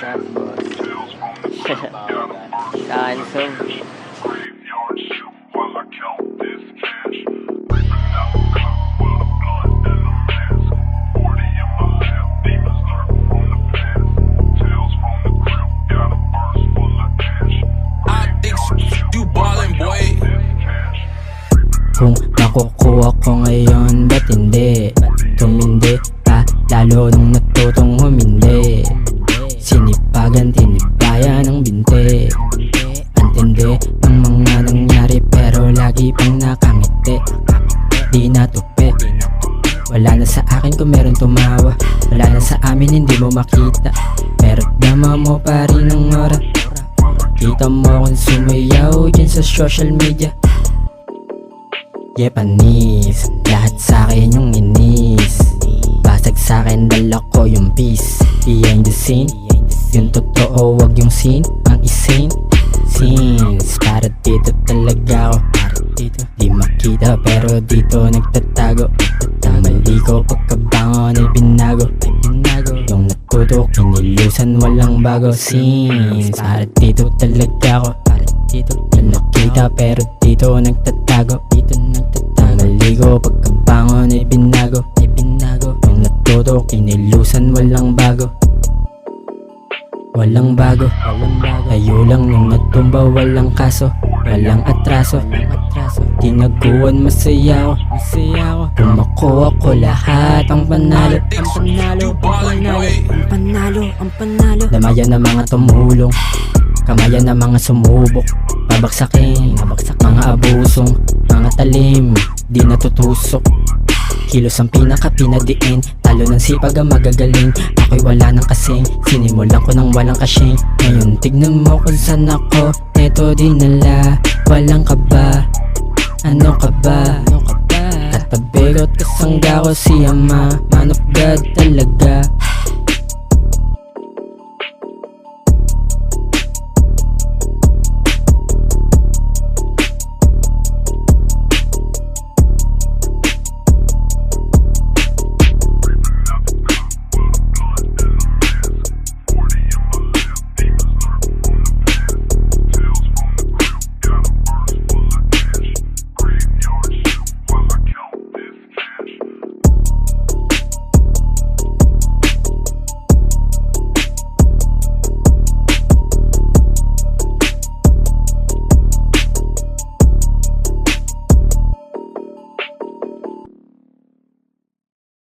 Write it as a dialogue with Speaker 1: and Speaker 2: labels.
Speaker 1: Sad boss. Cancel.
Speaker 2: Kung makukuha ko ngayon, ba't hindi? Tumindi pa, lalo nung natutong humindi. Sinipagan, tinibayan ng binte. Antindi ng mga nangyari, pero lagi pang nakangiti. Di natupi, wala na sa akin kung meron tumawa. Wala na sa amin, hindi mo makita, pero dama mo pa rin ang ora. Kita mo kung sumayaw dyan sa social media. Yeah, panis, lahat sa'kin yung inis. Basag sa'kin, dala ko yung peace. Behind the scene, yung totoo, wag yung scene. Ang isane, scenes. Para dito talaga ako, para dito di makita, pero dito nagtatago. Mali ko pagkabangon ay binago. Yung natuto, kinilusan, walang bago. Scenes, para dito talaga ako, para dito di makita, pero dito nagtatago. Mali ko pagkabangon ay binago. Yung natuto, kinilusan, walang bago. Walang bago, tayo lang nung natumba, walang kaso, walang atraso. Tinaguan, masaya ako, kumakuha ko lahat. Ang panalo, ang panalo. Damayan ng mga tumulong, kamayan ng mga sumubok. Babaksakin, mga abusong, mga talim, di natutusok. Kilos ang pinaka-pinadiin, talo ng sipag ang magagaling. Ako'y wala nang kasing, sinimulan ko nang walang kasing. Ngayon tignan mo kung saan ako, neto dinala. Walang kaba, ano ka ba? At pabigot kasangga ko si Ama, man of God talaga.